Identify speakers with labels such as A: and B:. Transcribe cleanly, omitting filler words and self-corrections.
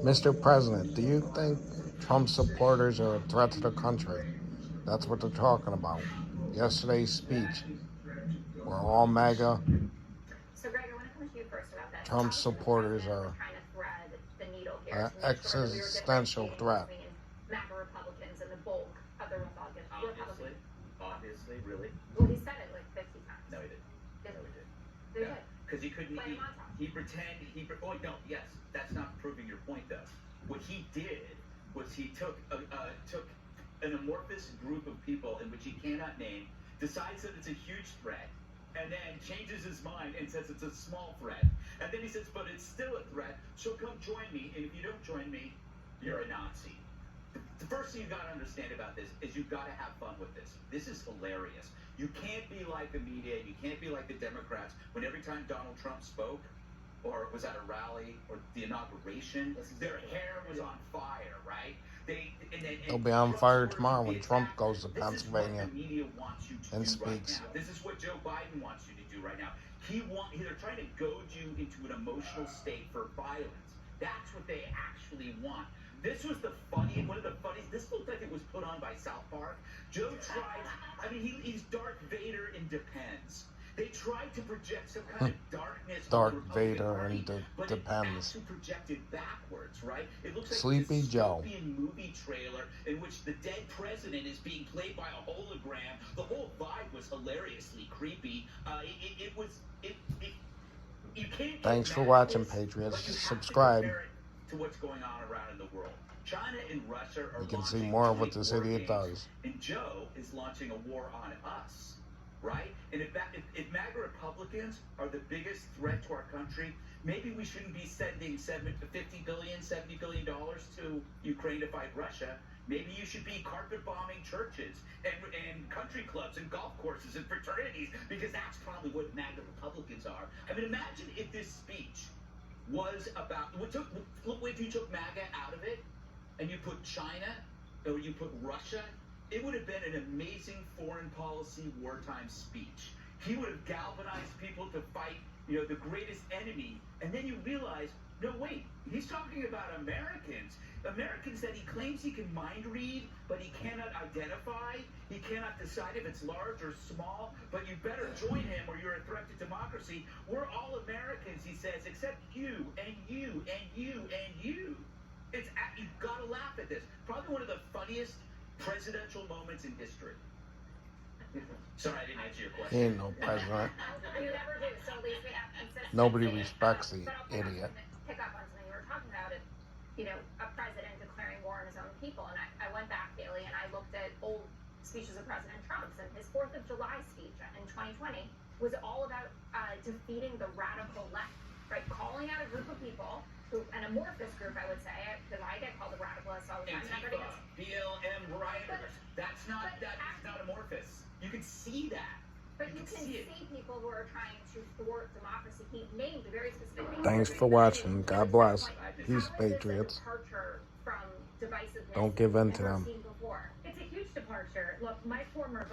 A: Mr. President, do you think Trump supporters are a threat to the country? That's what they're talking about. Yesterday's speech, where all MAGA Trump supporters are an existential threat.
B: Obviously, really? No, he didn't. No, he didn't. Yeah, because he couldn't. Oh no, yes, that's not proving your point though. What he did was he took an amorphous group of people in which he cannot name, decides that it's a huge threat, and then changes his mind and says it's a small threat, and then he says, but it's still a threat, so come join me, and if you don't join me, you're a Nazi. The first thing you got to understand about this is you've got to have fun with this. This is hilarious. You can't be like the media. You can't be like the Democrats when every time Donald Trump spoke or was at a rally or the inauguration, their hair was on fire, right?
A: They'll be on fire tomorrow when Trump goes to Pennsylvania and speaks.
B: This is what Joe Biden wants you to do right now. They're trying to goad you into an emotional state for violence. That's what they actually want. This was one of the funniest. This looked like it was put on by South Park. Joe tried, he's Darth Vader in Depends. They tried to project some kind of darkness.
A: Darth Vader in Depends.
B: Projected backwards, right? It looks like
A: Sleepy Joe.
B: Movie trailer in which the dead president is being played by a hologram. The whole vibe was hilariously creepy. You can't.
A: Thanks for watching, Patriots. Subscribe.
B: To what's going on around in the world. China and Russia are.
A: You can see more of what this idiot does.
B: And Joe is launching a war on us, right? And if MAGA Republicans are the biggest threat to our country, maybe we shouldn't be sending $70 billion to Ukraine to fight Russia. Maybe you should be carpet bombing churches and country clubs and golf courses and fraternities, because that's probably what MAGA Republicans are. I mean, imagine if this speech was about, if you took MAGA out of it and you put China or you put Russia, it would have been an amazing foreign policy wartime speech. He would have galvanized people to fight, the greatest enemy. And then you realize, no, wait, he's talking about Americans. Americans that he claims he can mind read, but he cannot identify. He cannot decide if it's large or small, but you better join him or you're a threat to democracy. We're all Americans, he says, except you and you and you and you. You've got to laugh at this. Probably one of the funniest presidential moments in history. Sorry, I didn't answer your question.
A: He ain't no president.
C: You never do, so at least we have consistency.
A: Nobody respects the idiot.
C: Pick up on something you were talking about, a president declaring war on his own people. And I went back, Daily, and I looked at old speeches of President Trump's, and his 4th of July speech in 2020 was all about defeating the radical left, right? Calling out a group of people, an amorphous group, I would say, because I get called a radicalist all the time.
B: Antifa, BLM rioters. That's not amorphous. You can see that.
C: But you can see people who are trying to thwart democracy. He named very specific things.
A: Thanks for watching. God bless. Peace, Patriots. Don't give in to them.
C: It's a huge departure. Look, my former